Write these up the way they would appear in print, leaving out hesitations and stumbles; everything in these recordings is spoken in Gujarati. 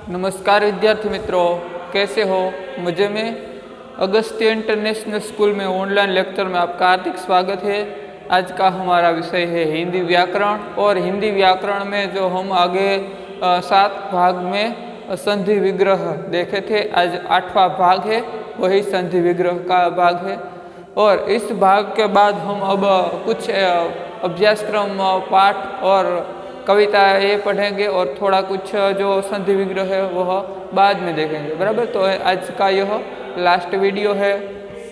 नमस्कार विद्यार्थी मित्रों, कैसे हो? मजे में? अगस्त्य इंटरनेशनल स्कूल में ऑनलाइन लेक्चर में आपका हार्दिक स्वागत है। आज का हमारा विषय है हिंदी व्याकरण। और हिंदी व्याकरण में जो हम आगे 7 भाग में संधि विग्रह देखे थे, आज 8वां भाग है, वही संधि विग्रह का भाग है। और इस भाग के बाद हम अब कुछ अभ्यासक्रम पाठ और कविता ये पढ़ेंगे और थोड़ा कुछ जो संधि विग्रह है वह बाद में देखेंगे, बराबर। तो आज का यह लास्ट वीडियो है।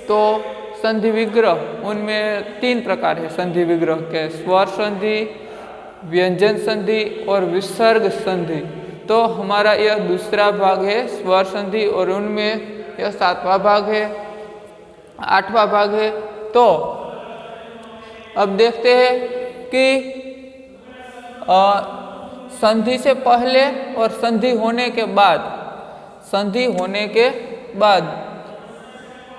तो संधि विग्रह, उनमें 3 प्रकार है संधि विग्रह के: स्वर संधि, व्यंजन संधि और विसर्ग संधि। तो हमारा यह दूसरा भाग है स्वर संधि, और उनमें यह 7वां भाग है, 8वां भाग है। तो अब देखते हैं कि संधि से पहले और संधि होने के बाद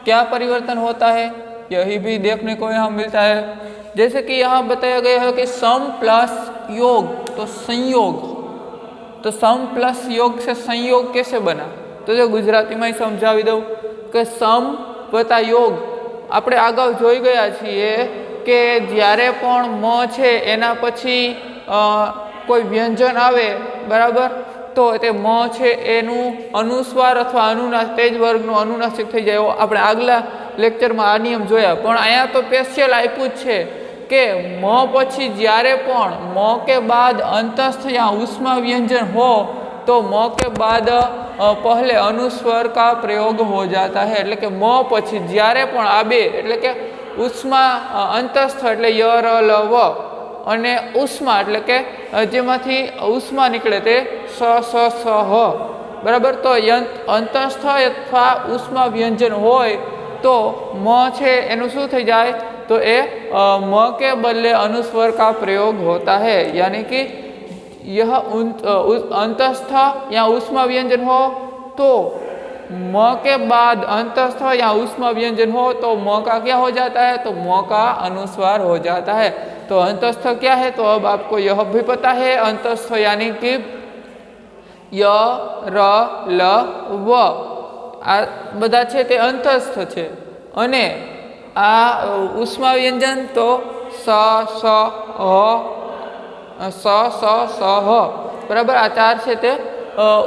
क्या परिवर्तन होता है, यही भी देखने को यहाँ मिलता है। जैसे कि यहाँ बताया गया है कि सम प्लस योग, तो संयोग, तो सम प्लस योग से संयोग कैसे बना? तो जो गुजराती में समझावी दઉં કે સમ વત્તા योग આપણે અગાઉ જોઈ ગયા છીએ કે જ્યારે પણ મ છે એના પછી કોઈ વ્યંજન આવે, બરાબર, તો તે મ છે એનું અનુસ્વાર અથવા અનુનાસિક, તે જ વર્ગનું અનુનાસિક થઈ જાય. આપણે આગલા લેક્ચરમાં આ નિયમ જોયા, પણ અહીંયા તો સ્પેશિયલ આપ્યું જ છે કે મ પછી જ્યારે પણ મ કે બાદ અંતસ્થ या ઉષ્મા व्यंजन हो तो म के बाद पहले अनुस्वर का प्रयोग हो जाता है. એટલે કે म પછી જ્યારે પણ આ બે, એટલે કે ઉષ્મા અંતસ્થ એટલે ય ર લ વ અને ઉષ્મા એટલે કે જેમાંથી ઉષ્મા નીકળે તે સ સ સ હ, બરાબર. તો અંતસ્થ અથવા ઉષ્મા વ્યંજન હોય તો મ છે એનું શું થઈ જાય? તો એ म के बदले अनुस्वर का प्रयोग होता है. यानी कि यह अंतस्थ या उष्मा व्यंजन हो तो म के बाद अंतस्थ या उष्मा व्यंजन हो तो म का क्या हो जाता है? तो म का अनुस्वार हो जाता है. तो अंतस्थ क्या है? तो अब आपको यह भी पता है. अंतस्थ यानी कि य र ल व आ બધા છે તે અંતસ્થ છે. અને આ ઉષ્મા વ્યંજન તો સ સ હ, સ સ સ હ, બરાબર. આ 4 છે તે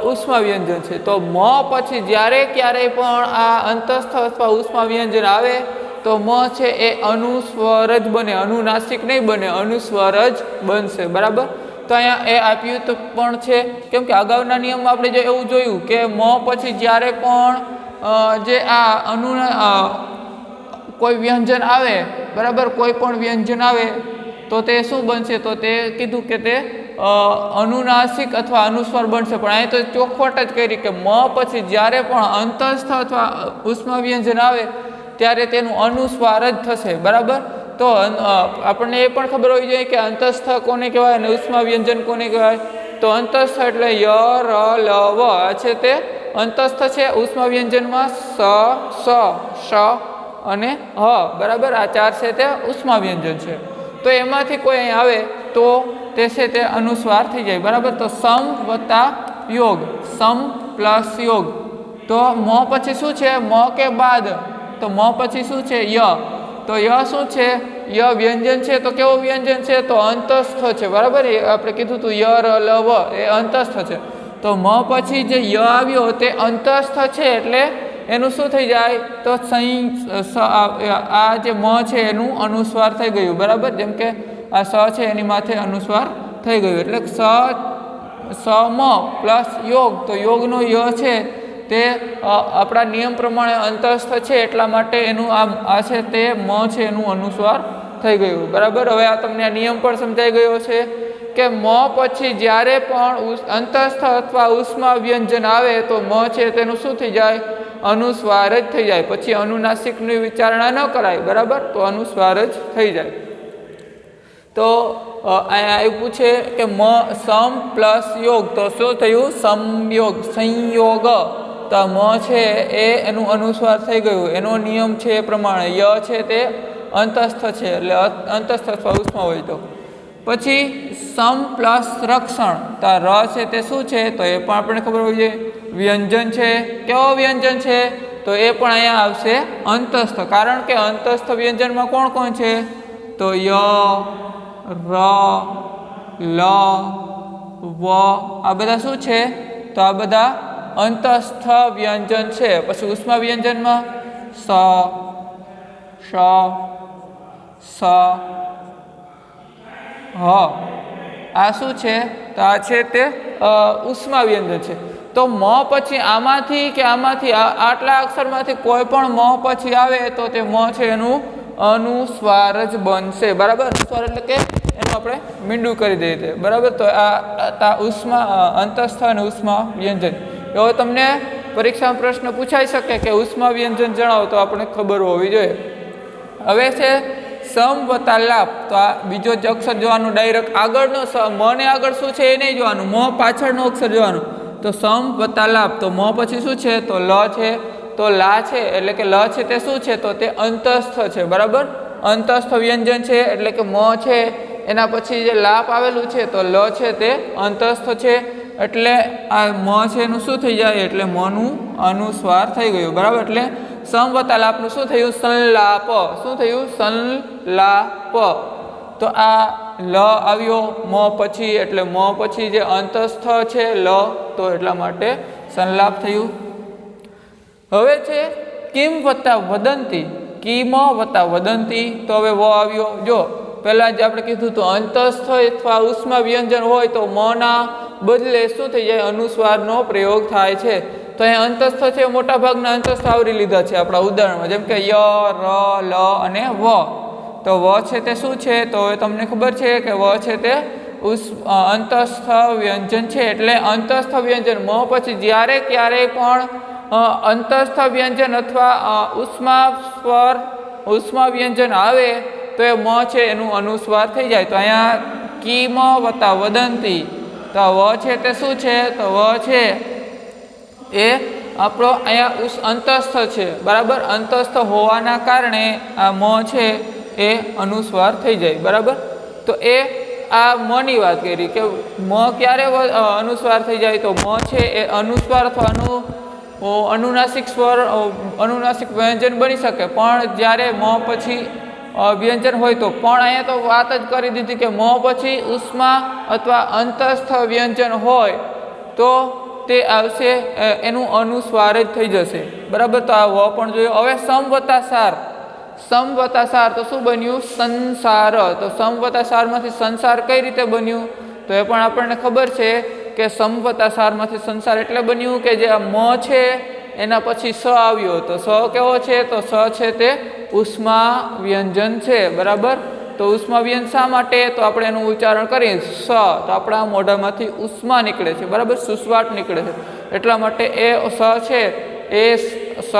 ઉષ્મા વ્યંજન છે. તો મ પછી જ્યારે ક્યારેય પણ આ અંતસ્થ અથવા ઉષ્મા વ્યંજન આવે તો મ છે એ અનુસ્વર જ બને, અનુનાસિક નહીં બને, અનુસ્વર જ બનશે, બરાબર. તો અહીંયા એ આપ્યું તો પણ છે, કેમ કે અગાઉના નિયમમાં આપણે જો એવું જોયું કે મ પછી જ્યારે પણ જે આ કોઈ વ્યંજન આવે, બરાબર, કોઈ પણ વ્યંજન આવે તો તે શું બનશે? તો તે કીધું કે તે અનુનાસિક અથવા અનુસ્વાર બનશે. પણ અહીં તો ચોખવટ જ કરી કે મ પછી જ્યારે પણ અંતસ્થ અથવા ઉષ્મા વ્યંજન આવે ત્યારે તેનું અનુસ્વાર જ થશે, બરાબર. તો આપણને એ પણ ખબર હોવી જોઈએ કે અંતસ્થ કોને કહેવાય અને ઉષ્મા વ્યંજન કોને કહેવાય. તો અંતસ્થ એટલે ય ર લ વ છે તે અંતસ્થ છે. ઉષ્મા વ્યંજનમાં સ સ શ અને હ, બરાબર. આ 4 છે તે ઉષ્મા વ્યંજન છે. તો એમાંથી કોઈ અહીં આવે તો તે છે તે અનુસ્વાર થઈ જાય, બરાબર. તો સમ વત્તા યોગ, સમ પ્લસ યોગ. તો મ પછી શું છે? મ કે બાદ, તો મ પછી શું છે? ય. તો ય શું છે? ય વ્યંજન છે. તો કેવો વ્યંજન છે? તો અંતસ્થ છે, બરાબર. એ આપણે કીધું હતું ય ર લ વ એ અંતસ્થ છે. તો મ પછી જે ય આવ્યો તે અંતસ્થ છે, એટલે એનું શું થઈ જાય? તો આ જે મ છે એનું અનુસ્વાર થઈ ગયું, બરાબર. જેમ કે આ સ છે એની માથે અનુસ્વાર થઈ ગયું, એટલે સમ પ્લસ યોગ. તો યોગનો ય છે તે આપણા નિયમ પ્રમાણે અંતસ્થ છે, એટલા માટે એનું આ છે તે મ છે એનું અનુસ્વાર થઈ ગયું, બરાબર. હવે આ તમને આ નિયમ પણ સમજાઈ ગયો છે કે મ પછી જ્યારે પણ અંતસ્થ અથવા ઉષ્મા વ્યંજન આવે તો મ છે તેનું શું થઈ જાય? અનુસ્વાર જ થઈ જાય. પછી અનુનાસિકની વિચારણા ન કરાય, બરાબર. તો અનુસ્વાર જ થઈ જાય. તો અહીંયા આપ્યું છે કે સમ પ્લસ યોગ, તો શું થયું? સંયોગ, સંયોગ. તો મ છે એ એનું અનુસ્વાર થઈ ગયું. એનો નિયમ છે એ પ્રમાણે ય છે તે અંતસ્થ છે, એટલે અંતસ્થ અથવા ઉષ્મા હોય પછી સમ પ્લસ રક્ષણ, તો આ ર છે તે શું છે, તો એ પણ આપણને ખબર હોવી જોઈએ. વ્યંજન છે, કેવો વ્યંજન છે, તો એ પણ અહીંયા આવશે અંતસ્થ, કારણ કે અંતસ્થ વ્યંજનમાં કોણ કોણ છે, તો ય, ર, લ, વ, આ બધા શું છે, તો આ બધા અંતસ્થ વ્યંજન છે. પછી ઉષ્મા વ્યંજનમાં સ, શ, સ, હ, આ શું છે, તો આ છે તે ઉષ્મા વ્યંજન છે. તો મ પછી આમાંથી કે આમાંથી આટલા અક્ષરમાંથી કોઈ પણ મ પછી આવે તો તે મ છે એનું અનુસ્વાર જ બનશે. બરાબર, અનુસ્વાર એટલે કે એનું આપણે મીંડું કરી દઈએ. બરાબર, તો આ ઉષ્મા અંતસ્થ અને ઉષ્મા વ્યંજન એવો તમને પરીક્ષામાં પ્રશ્ન પૂછાઈ શકે કે ઉષ્મા વ્યંજન જણાવો, તો આપણે ખબર હોવી જોઈએ. હવે છે સમ વત્તા લાભ, તો આ બીજો જ અક્ષર જોવાનું, ડાયરેક્ટ આગળનો મને આગળ શું છે એ નહીં જોવાનું, મ પાછળનો અક્ષર જોવાનું. તો સમ વત્તા લાભ, તો મ પછી શું છે, તો લ છે, તો લા છે, એટલે કે લ છે તે શું છે, તો તે અંતસ્થ છે. બરાબર, અંતસ્થ વ્યંજન છે, એટલે કે મ છે એના પછી જે લાપ આવેલું છે તો લ છે તે અંતસ્થ છે, એટલે આ મ છે એનું શું થઈ જાય, એટલે મનું અનુસ્વાર થઈ ગયું. બરાબર, એટલે સમ વત્તા લાપનું શું થયું, સંલાપ. શું થયું, સંલાપ. તો આ લ આવ્યો મ પછી, એટલે મ પછી જે અંતસ્થ છે લ, તો એટલા માટે સંલાપ થયું. હવે છે કિમ વત્તા વદંતી, કિમ વત્તા વદંતી, તો હવે વ આવ્યો. જો પહેલાં જ આપણે કીધું તો અંતસ્થ અથવા ઉષ્મા વ્યંજન હોય તો મના બદલે શું થઈ જાય, અનુસ્વારનો પ્રયોગ થાય છે. તો અહીં અંતસ્થ છે, મોટા ભાગના અંતસ્થ આવરી લીધા છે આપણા ઉદાહરણમાં, જેમ કે ય, ર, લ અને વ. તો વ છે તે શું છે, તો હવે તમને ખબર છે કે વ છે તે અંતસ્થ વ્યંજન છે. એટલે અંતસ્થ વ્યંજન મ પછી જ્યારે ક્યારેય પણ અંતસ્થ વ્યંજન અથવા ઉષ્મા વ્યંજન આવે તો એ મ છે એનું અનુસ્વાર થઈ જાય. તો અહીંયા કિમ વત્તા વદંતી, તો વ છે તે શું છે, તો વ છે એ આપણો અહીંયા અંતસ્થ છે. બરાબર, અંતસ્થ હોવાના કારણે આ મ છે એ અનુસ્વાર થઈ જાય. બરાબર, તો એ આ મની વાત કરી કે મ ક્યારે અનુસ્વાર થઈ જાય, તો મ છે એ અનુસ્વાર અથવા અનુનાસિક સ્વર, અનુનાસિક વ્યંજન બની શકે, પણ જ્યારે મ પછી વ્યંજન હોય તો. પણ અહીંયા તો વાત જ કરી દીધી કે મ પછી ઉષ્મા અથવા અંતસ્થ વ્યંજન હોય તો તે આવશે, એનું અનુસ્વાર જ થઈ જશે. બરાબર, તો આ વ પણ જોયું. હવે સમ વત્તા સાર, સમ વત્તા સાર તો શું બન્યું, સંસાર. તો સમ વત્તા સારમાંથી સંસાર કઈ રીતે બન્યું, તો એ પણ આપણને ખબર છે કે સમ વત્તા સારમાંથી સંસાર એટલે બન્યું કે જે આ મ છે એના પછી સ આવ્યો, તો સ કેવો છે, તો સ છે તે ઉષ્મા વ્યંજન છે. બરાબર, તો ઉષ્મા વ્યંજન શા માટે, તો આપણે એનું ઉચ્ચારણ કરીએ સ, તો આપણા મોઢામાંથી ઉષ્મા નીકળે છે. બરાબર, સુસવાટ નીકળે છે, એટલા માટે એ સ છે એ સ,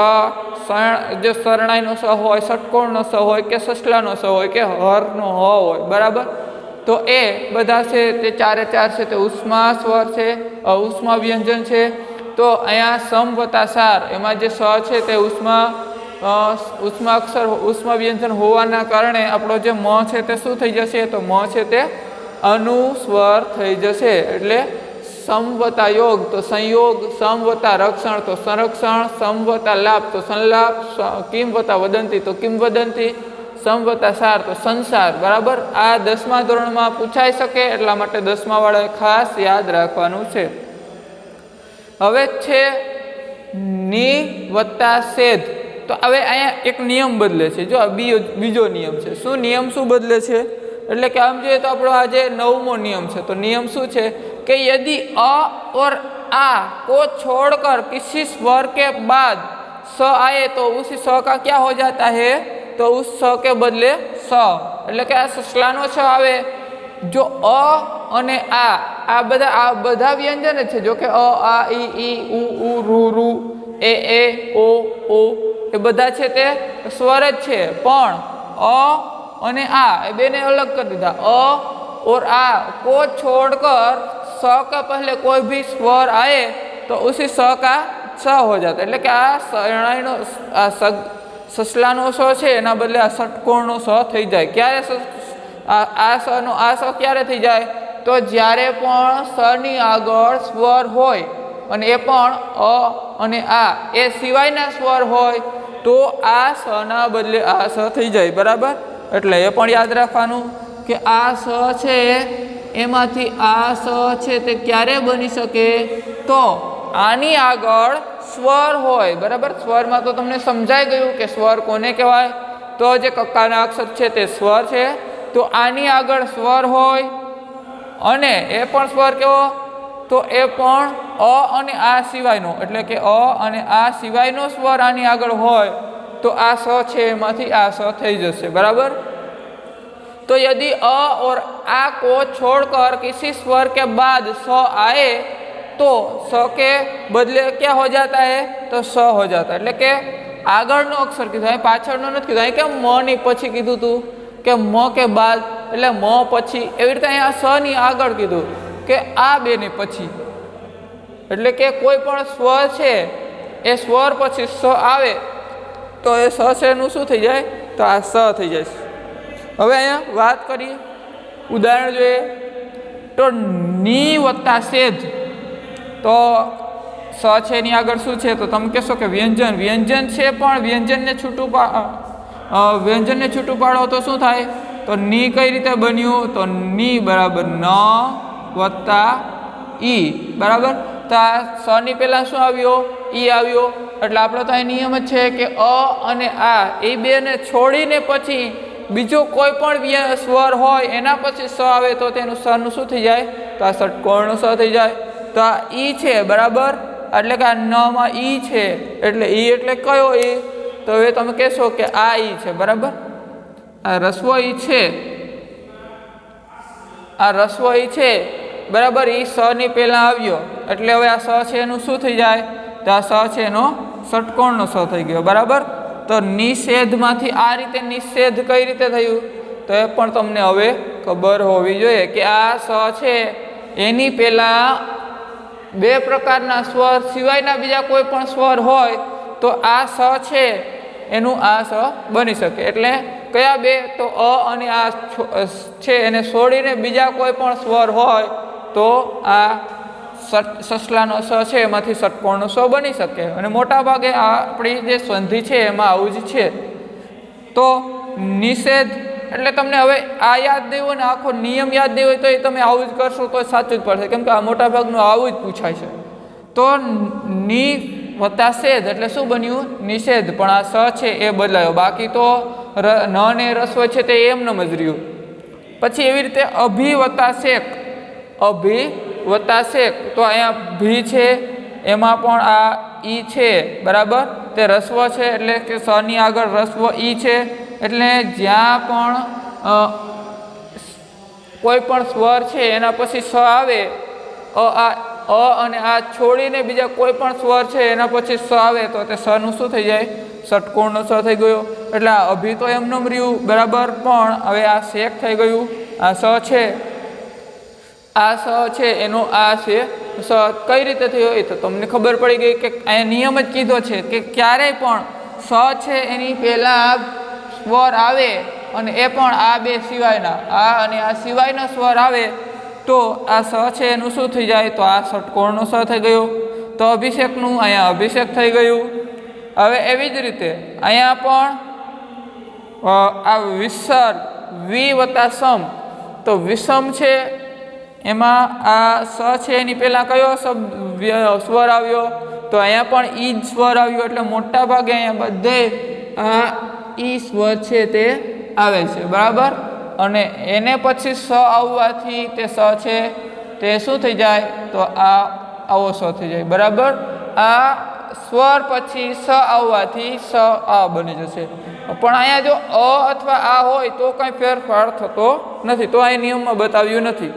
જે શરણાઈનો સ હોય, ષટકોણનો સ હોય કે સસલાનો સ હોય કે હરનો હ હોય. બરાબર, તો એ બધા છે તે ચારે ચાર છે તે ઉષ્મા સ્વર છે, ઉષ્મા વ્યંજન છે. તો અહીંયા સમ વત્તા સાર એમાં જે સ છે તે ઉષ્મા અક્ષર, ઉષ્મા વ્યંજન હોવાના કારણે આપણો જે મ છે તે શું થઈ જશે, તો મ છે તે અનુસ્વર થઈ જશે. એટલે સમ વત્તા યોગ તો સંયોગ, સમ વત્તા રક્ષણ તો સંરક્ષણ, સમ વત્તા લાભ તો સંલાપ, કિમ વત્તા વદંતી તો કિમ વદંતી, સમ વત્તા સાર તો સંસાર. બરાબર, આ 10મા ધોરણમાં પૂછાઈ શકે, એટલા માટે 10મા વાળાએ ખાસ યાદ રાખવાનું છે. હવે છે ની વત્તા સેધ, તો હવે અહીંયા એક નિયમ બદલે છે. જો બીજો નિયમ છે. શું નિયમ શું બદલે છે, એટલે કે આમ જોઈએ તો આપણો આજે 9મો નિયમ છે. તો નિયમ શું છે कि यदि अ और आ को छोड़कर किसी स्वर के बाद स आए तो उसी स का क्या हो जाता है, तो उस स के बदले स, એટલે કે આ સસલાનો સ આવે. જો અ અને આ બધા વ્યંજન છે. જો કે અ, આ, ઈ, ઉ, રૂ, રૂ, એ, ઓ એ બધા છે તે સ્વર જ છે, પણ અ અને આ એ બેને અલગ કરી દીધા. અ और आ को छोड़कर स का पहले कोई भी स्वर आए तो उसी स का स हो जाता. એટલે કે આ શરણાઈનો સસલાનો સ છે એના બદલે આ ષટકોણનો સ થઈ જાય. ક્યારે આ સનો આ સ ક્યારે થઈ જાય? તો જ્યારે પણ સની આગળ સ્વર હોય અને એ પણ અ અને આ એ સિવાયના સ્વર હોય તો આ સના બદલે આ સ થઈ જાય, બરાબર? એટલે એ પણ યાદ રાખવાનું કે આ સ છે એમાંથી આ સ છે તે ક્યારે બની શકે? તો આની આગળ સ્વર હોય, બરાબર? સ્વરમાં તો તમને સમજાઈ ગયું કે સ્વર કોને કહેવાય? તો જે કક્કાના અક્ષર છે તે સ્વર છે. તો આની આગળ સ્વર હોય અને એ પણ સ્વર કેવો? તો એ પણ અ અને આ સિવાયનો, એટલે કે અ અને આ સિવાયનો સ્વર આની આગળ હોય તો આ સ છે એમાંથી આ સ થઈ જશે, બરાબર? तो यदि अ और आ को छोड़कर किसी स्वर के बाद स आए तो स के बदले क्या हो जाता है? तो स हो जाता है. એટલે કે આગળનો અક્ષર કીધો, અહીં પાછળનો નથી કીધો. અહીં કે મ ની પછી કીધું તું કે મ કે બાદ, એટલે મ પછી. એવી રીતે અહીંયા સ ની આગળ કીધું કે આ બે ની પછી. એટલે કે કોઈ પણ સ્વર છે એ સ્વર પછી સ આવે તો એ સ છે એનું શું થઈ જાય? તો આ સ થઈ જાય. હવે અહીંયા વાત કરીએ, ઉદાહરણ જોઈએ તો ની વત્તા સેજ. તો સ છે એની આગળ શું છે? તો તમે કહેશો કે વ્યંજન. વ્યંજન છે પણ વ્યંજનને છૂટું પાડો તો શું થાય? તો ની કઈ રીતે બન્યું? તો ની બરાબર ન વત્તા ઈ, બરાબર? તો આ સ ની પહેલા શું આવ્યો? ઈ આવ્યો. એટલે આપણો તો અહીં નિયમ જ છે કે અ અને આ એ બેને છોડીને પછી બીજો કોઈ પણ સ્વર હોય એના પછી સ આવે તો તેનું સનું શું થઈ જાય? તો આ ષટકોણનું સ થઈ જાય. તો આ ઈ છે, બરાબર? એટલે કે આ ન માં ઈ છે, એટલે ઈ એટલે કયો ઈ? તો હવે તમે કહેશો કે આ ઈ છે, બરાબર? આ રસ્વ ઈ છે, આ રસ્વ ઈ છે, બરાબર? ઈ સ ની પહેલા આવ્યો એટલે હવે આ સ છે એનું શું થઈ જાય? તો આ સ છે એનો ષટકોણનો સ થઈ ગયો, બરાબર? તો નિષેધમાંથી આ રીતે નિષેધ કઈ રીતે થયું? તો એ પણ તમને હવે ખબર હોવી જોઈએ કે આ સ છે એની પહેલા બે પ્રકારના સ્વર સિવાયના બીજા કોઈ પણ સ્વર હોય તો આ સ છે એનું આ સ બની શકે. એટલે કયા બે? તો અ અને આ છે એને છોડીને બીજા કોઈ પણ સ્વર હોય તો આ સસલાનો સ છે એમાંથી ષટકોણનો સ બની શકે. અને મોટા ભાગે આપણી જે સંધિ છે એમાં આવું જ છે. તો નિષેધ એટલે તમને હવે આ યાદ નહીં હોય ને આખો નિયમ યાદ નહીં હોય તો એ તમે આવું જ કરશો તો સાચું જ પડશે, કેમ કે આ મોટા ભાગનું આવું જ પૂછાય છે. તો ની વત્તા સેધ એટલે શું બન્યું? નિષેધ. પણ આ સ છે એ બદલાયો, બાકી તો ન ને રસ્વ છે તે એમનેમ જ રહ્યું. પછી એવી રીતે અભિ વત્તા શેક. અભિ વત્તા શેક. તો અહીંયા ભી છે એમાં પણ આ ઈ છે, બરાબર? તે રસ્વ છે એટલે કે સ ની આગળ રસ્વ ઈ છે. એટલે જ્યાં પણ કોઈ પણ સ્વર છે એના પછી સ આવે, અ અને આ છોડીને બીજા કોઈ પણ સ્વર છે એના પછી સ આવે તો તે સનું શું થઈ જાય? ષટકોણનો સ થઈ ગયો. એટલે આ અભી તો એમનેમ રહ્યું, બરાબર? પણ હવે આ શેક થઈ ગયું. આ સ છે, આ સ છે એનો આ છે સ કઈ રીતે થયો એ તો તમને ખબર પડી ગઈ કે અહીંયા નિયમ જ કીધો છે કે ક્યારેય પણ સ છે એની પહેલાં સ્વર આવે અને એ પણ આ બે સિવાયના, આ અને આ સિવાયના સ્વર આવે તો આ સ છે એનું શું થઈ જાય? તો આ ષટકોણનો સ થઈ ગયો. તો અભિષેકનું અહીંયા અભિષેક થઈ ગયું. હવે એવી જ રીતે અહીંયા પણ આ વિસર્ગ વી વત્તા સમ. તો વિષમ છે એમાં આ સ છે એની પહેલાં કયો સ્વર આવ્યો? તો અહીંયા પણ ઈ જ સ્વર આવ્યો. એટલે મોટા ભાગે અહીંયા બધે આ ઈ સ્વર છે તે આવે છે, બરાબર? અને એને પછી સ આવવાથી તે સ છે તે શું થઈ જાય? તો આ આવો સ થઈ જાય, બરાબર? આ સ્વર પછી સ આવવાથી સ આ બની જશે. પણ અહીંયા જો અ અથવા આ હોય તો કંઈ ફેરફાર થતો નથી, તો અહીં નિયમમાં બતાવ્યું નથી.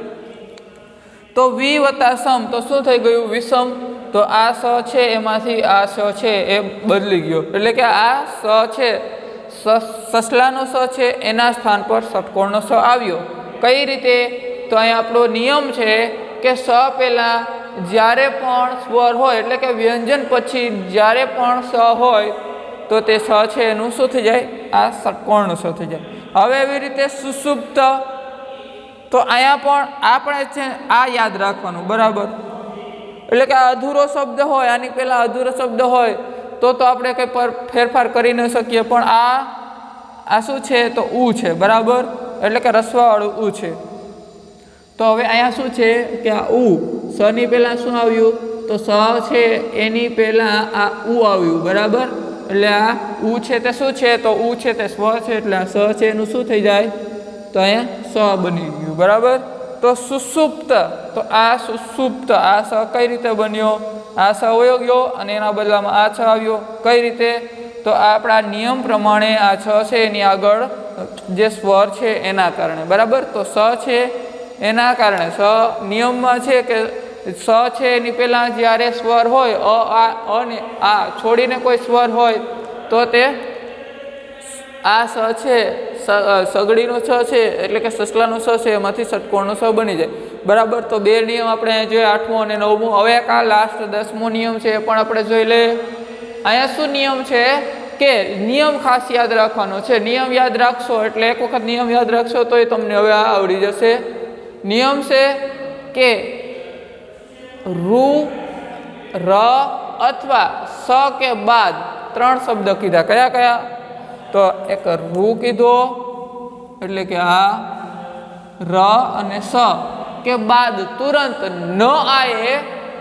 તો વી વત્તા સમ તો શું થઈ ગયું? વિષમ. તો આ સ છે એમાંથી આ સ છે એ બદલી ગયો. એટલે કે આ સ છે સસલાનો સ છે એના સ્થાન પર ષટકોણનો સ આવ્યો. કઈ રીતે? તો અહીંયા આપણો નિયમ છે કે સ પહેલાં જ્યારે પણ સ્વર હોય એટલે કે વ્યંજન પછી જ્યારે પણ સ હોય તો તે સ છે એનું શું થઈ જાય? આ ષટકોણનો સ થઈ જાય. હવે એવી રીતે સુષુપ્ત तो अहींया पण आपणे छे आ याद राखवानुं बराबर। एटले के अधूरो शब्द होय आनी पहेला अधूरो शब्द होय तो आपणे कंई पर फेरफार करी न शकीए पण आ शुं छे तो ऊ छे बराबर। एटले के रस्वावाळुं ऊ छे। तो हवे अहींया शुं छे के आ ऊ स नी पहेला शुं आव्युं तो स छे एनी पहेला आ ऊ आव्युं बराबर। एटले आ ऊ छे ते शुं छे तो ऊ छे ते स्वर छे एटले आ स छे एनुं शुं थई जाय तो अहींया स बनी गयुं बराबर। तो सुसुप्त तो आ सुसुप्त आ स कई रीते बन्यो आ स वयो गयो अने एना बदलामां आ छ आव्यो कई रीते तो आपणा नियम प्रमाणे आ छ छे एनी आगळ जे स्वर छे एना कारणे बराबर। तो स छे एना कारणे स नियममां छे के स छे एनी पहेला ज्यारे स्वर होय अ ने आ छोड़ीने कोई स्वर होय तो ते आ स छे सगड़ीनो छ छे एटले के ससलानो स छे एमांथी षटकोणनो स बनी जाय बराबर। तो बे नियम आपणे जोया 8मो अने 9मो। हवे आ लास्ट 10मो नियम छे पण आपणे जोई ले। अहींया शुं नियम छे के नियम खास याद राखवानो छे। नियम याद राखशो एटले एक वखत नियम याद राखशो तो तमने हवे आवडी जशे। नियम छे के रु र अथवा स के बाद 3 शब्द कीधा कया कया तो एक रु कीधो एटले के आ र अने स के बाद तुरंत न आए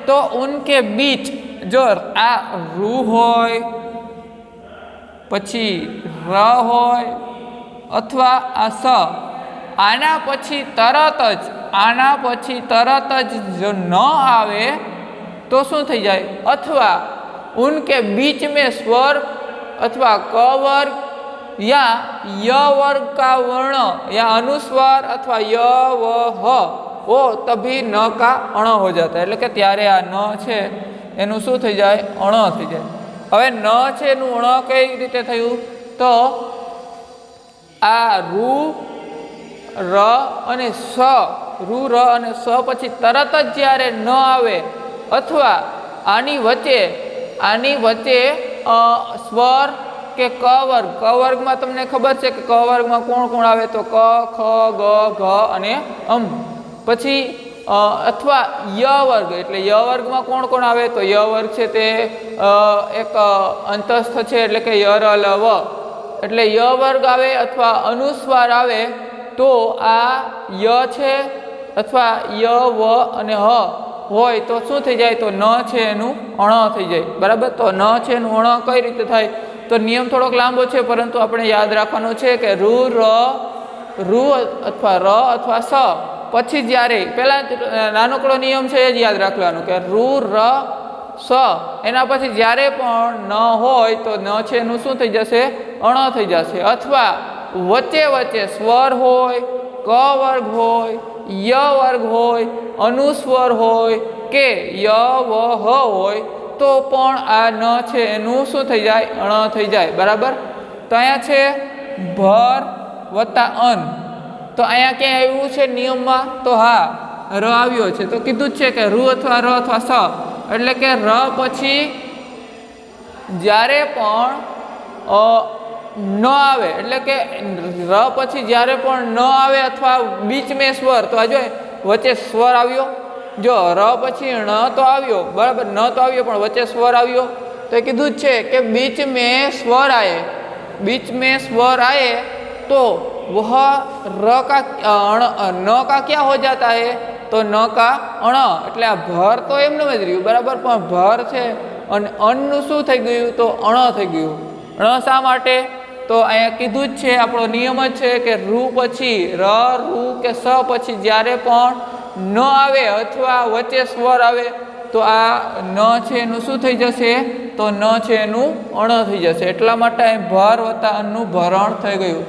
तो उनके बीच जो आ रु होय पछी र होय अथवा आ स आना पछी तरत ज जो न आवे तो शुं थई जाय अथवा उनके बीच में स्वर अथवा क वर्ग या य वर्ग का वर्ण या अनुस्वार अथवा य व ह हो तभी न का अण हो जाता है। एटले के त्यारे आ न छे एनुं शुं थई जाय अण थई जाय। हवे न छे एनुं अण कई रीते थयुं तो आ रु र अने स रु र अने स पछी तरत ज ज्यारे न आवे अथवा आनी वच्चे स्वर के क वर्ग में तमने खबर है कि क वर्ग में कोण कोण आवे तो क ख ग घ अने अम पछी अथवा य वर्ग एटले य वर्ग में कोण कोण आवे तो य वर्ग छे ते एक अंतस्थ छे एटले के य र ल व एटले य वर्ग आवे अथवा अनुस्वार आवे तो आ य छे अथवा य व अने ह होय तो शुं थई जाय तो न छे एनुं अण थई जाय बराबर। तो न छे एनुं अण कई रीते थाय तो नियम थोड़ोक लांबो छे परंतु आपणे याद राखवानो छे के रु अथवा र अथवा स पछी ज्यारे पहेला नानकड़ो नियम छे ए ज याद राखવાનો के रु र स एना पछी ज्यारे पण न होय तो न छे एनुं शुं थई जशे अण थई जशे अथवा वच्चे वच्चे स्वर होय क वर्ग होय य वर्ग होय अनुस्वर होय के य व ह होय तो पण आ न छे एनुं शुं थई जाय अण थई जाय बराबर। तो अहींया छे भर वत्ता अन तो अहींया के आव्युं छे नियममां तो हाँ र आव्यो छे तो कीधुं छे के रु अथवा र अथवा स एटले के र पछी ज्यारे पण न आवे एटले के र पछी ज्यारे पण न आवे अथवा बीच में स्वर तो आ जो वच्चे स्वर आव्यो जो र पछी न तो आव्यो बराबर न तो आव्यो पण वच्चे स्वर आव्यो तो कीधुं छे के बीच में स्वर आए तो वह र का न का क्या हो जाता है तो न का अण एटले आ भर तो एमनेम ज रह्युं बराबर पण भर छे अने अणनुं शुं थई गयुं तो अण थई गयुं। अण शा माटे तो अहींया कीधुं ज छे आपणो नियम ज छे के रु पछी र रु के स पछी ज्यारे पण न आवे अथवा वच्चे स्वर आवे तो आ न छे एनुं शुं थई जशे तो न छे एनुं अण थई जशे एटला माटे भर वत्ता अणनुं भरण थई गयुं।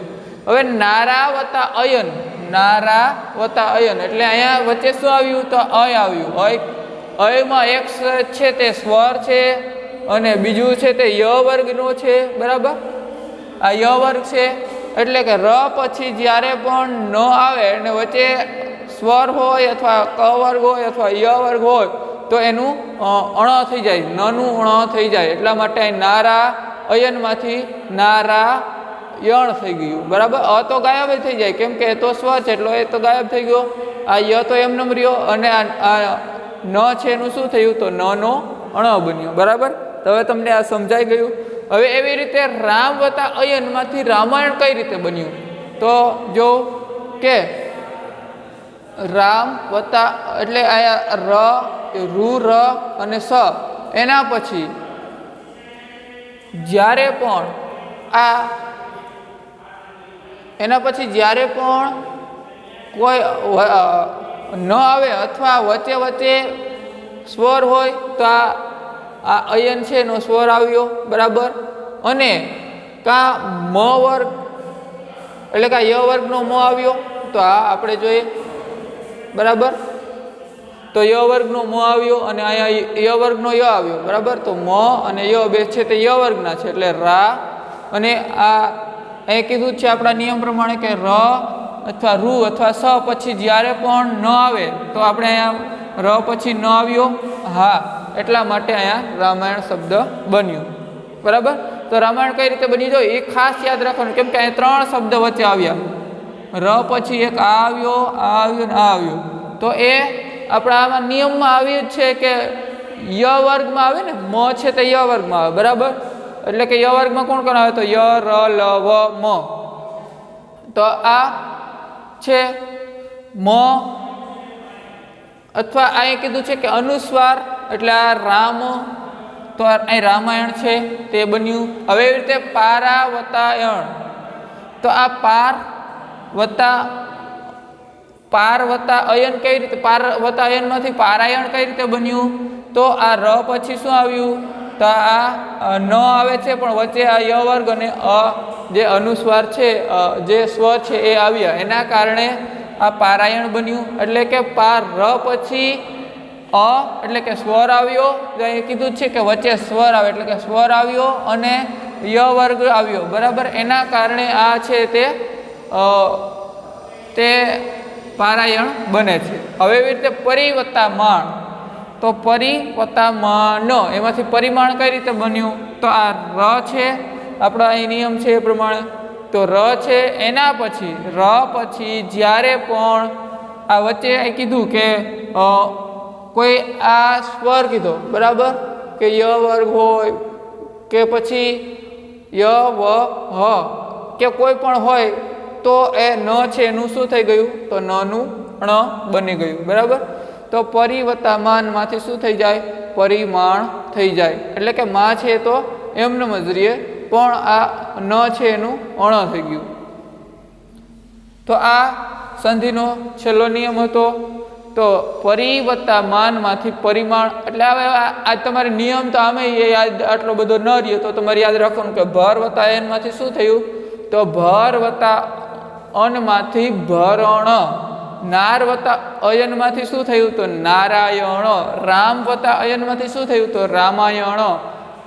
हवे नारा वत्ता अयन एटले अहींया वच्चे शुं आव्युं तो अय आव्युं अय मां एक छे ते स्वर छे अने बीजुं छे ते य वर्गनो छे बराबर। आ य वर्ग छे एटले के र पछी ज्यारे पण न आवे अने वच्चे स्वर होय अथवा क वर्ग होय अथवा य वर्ग होय तो एनुं अण थई जाय ननुं अण थई जाय एटला माटे नारा अयनमांथी नारा યણ થઈ ગયું, બરાબર. અ તો ગાયબ થઈ જાય, કેમ કે એ તો સ્વર છે એટલે એ તો ગાયબ થઈ ગયો. આ ય તો એમ નમ રહ્યો, અને આ ન છે એનું શું થયું? તો ન નો અણ બન્યો, બરાબર. તો હવે તમને આ સમજાઈ ગયું. હવે એવી રીતે રામ વત્તા અયનમાંથી રામાયણ કઈ રીતે બન્યું? તો જો કે રામ વત્તા એટલે આયા રૂ ર અને સ, એના પછી જ્યારે પણ કોઈ ન આવે અથવા વચ્ચે વચ્ચે સ્વર હોય તો આ અયન છે એનો સ્વર આવ્યો, બરાબર. અને કા મ વર્ગ એટલે કે ય વર્ગનો મ આવ્યો, તો આ આપણે જોઈએ, બરાબર. તો ય વર્ગનો મ આવ્યો અને અહીંયા ય વર્ગનો ય આવ્યો, બરાબર. તો મ અને ય બે છે તે ય વર્ગના છે એટલે રા. અને આ અહીં કીધું છે આપણા નિયમ પ્રમાણે કે ર અથવા રૂ અથવા સ પછી જ્યારે પણ ન આવે તો આપણે અહીંયા ર પછી ન આવ્યો, હા, એટલા માટે અહીંયા રામાયણ શબ્દ બન્યું, બરાબર. તો રામાયણ કઈ રીતે બની જાય એ ખાસ યાદ રાખવાનું, કેમ કે અહીંયા 3 શબ્દ વચ્ચે આવ્યા. ર પછી એક આ આવ્યો, આ આવ્યો ને આ આવ્યો. તો એ આપણા આમાં નિયમમાં આવ્યું જ છે કે ય વર્ગમાં આવે ને, મ છે તે ય વર્ગમાં આવે, બરાબર. એટલે કે ય વર્ગમાં કોણ કોણ આવે? તો ય ર લ વ મ. તો આ છે મ, અથવા અહીં કીધું છે કે અનુસ્વાર એટલે આ રામ, તો અહીં રામાયણ છે તે બન્યું. હવે એવી રીતે પારા વત્તા યણ, તો આ પાર વત્તા અયન કઈ રીતે? પાર વત્તા અયનમાંથી પારાયણ કઈ રીતે બન્યું? તો આ ર પછી શું આવ્યું? તો આ ન આવે છે, પણ વચ્ચે આ ય વર્ગ અને અ જે અનુસ્વાર છે, જે સ્વર છે એ આવ્યા, એના કારણે આ પારાયણ બન્યું. એટલે કે પાર ર પછી અ એટલે કે સ્વર આવ્યો, એ કીધું છે કે વચ્ચે સ્વર આવે એટલે કે સ્વર આવ્યો અને ય વર્ગ આવ્યો, બરાબર. એના કારણે આ છે તે પારાયણ બને છે. હવે એવી રીતે પરી વત્તા માણ, તો પરી વત્તા માણ એમાંથી પરિમાણ કઈ રીતે બન્યું? તો આ ર છે આપણો અહીં નિયમ છે એ પ્રમાણે, તો ર છે એના પછી જ્યારે પણ આ વચ્ચે કીધું કે કોઈ આ સ્વર કીધો, બરાબર, કે ય વર્ગ હોય કે પછી ય વ હ કે કોઈ પણ હોય, તો એ ન છે એનું શું થઈ ગયું? તો ન નું ણ બની ગયું, બરાબર. તો પરી વત્તા માનમાંથી શું થઈ જાય? પરિમાણ થઈ જાય. એટલે કે માં છે તો એમને મજરીએ, પણ આ ન છે એનું અણ થઈ ગયું. તો આ સંધિનો છેલ્લો નિયમ હતો. તો પરી વત્તા માનમાંથી પરિમાણ, એટલે હવે આ તમારે નિયમ તો આમે યાદ આટલો બધો ન રહ્યો, તો તમારે યાદ રાખવાનું કે ભર વત્તા એનમાંથી શું થયું? તો ભર વત્તા અનમાંથી ભરણ. નાર વત્તા અયનમાંથી શું થયું? તો નારાયણ. રામ વત્તા અયનમાંથી શું થયું? તો રામાયણ.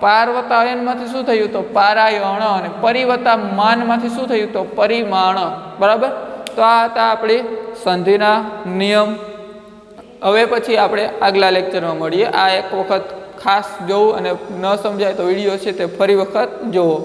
પાર વત્તા અયનમાંથી શું થયું? તો પારાયણ. અને પરી વત્તા માનમાંથી શું થયું? તો પરિમાણ, બરાબર. તો આ હતા આપણી સંધિના નિયમ. હવે પછી આપણે આગલા લેક્ચરમાં મળીએ. આ એક વખત ખાસ જોવું, અને ન સમજાય તો વિડીયો છે તે ફરી વખત જોવો.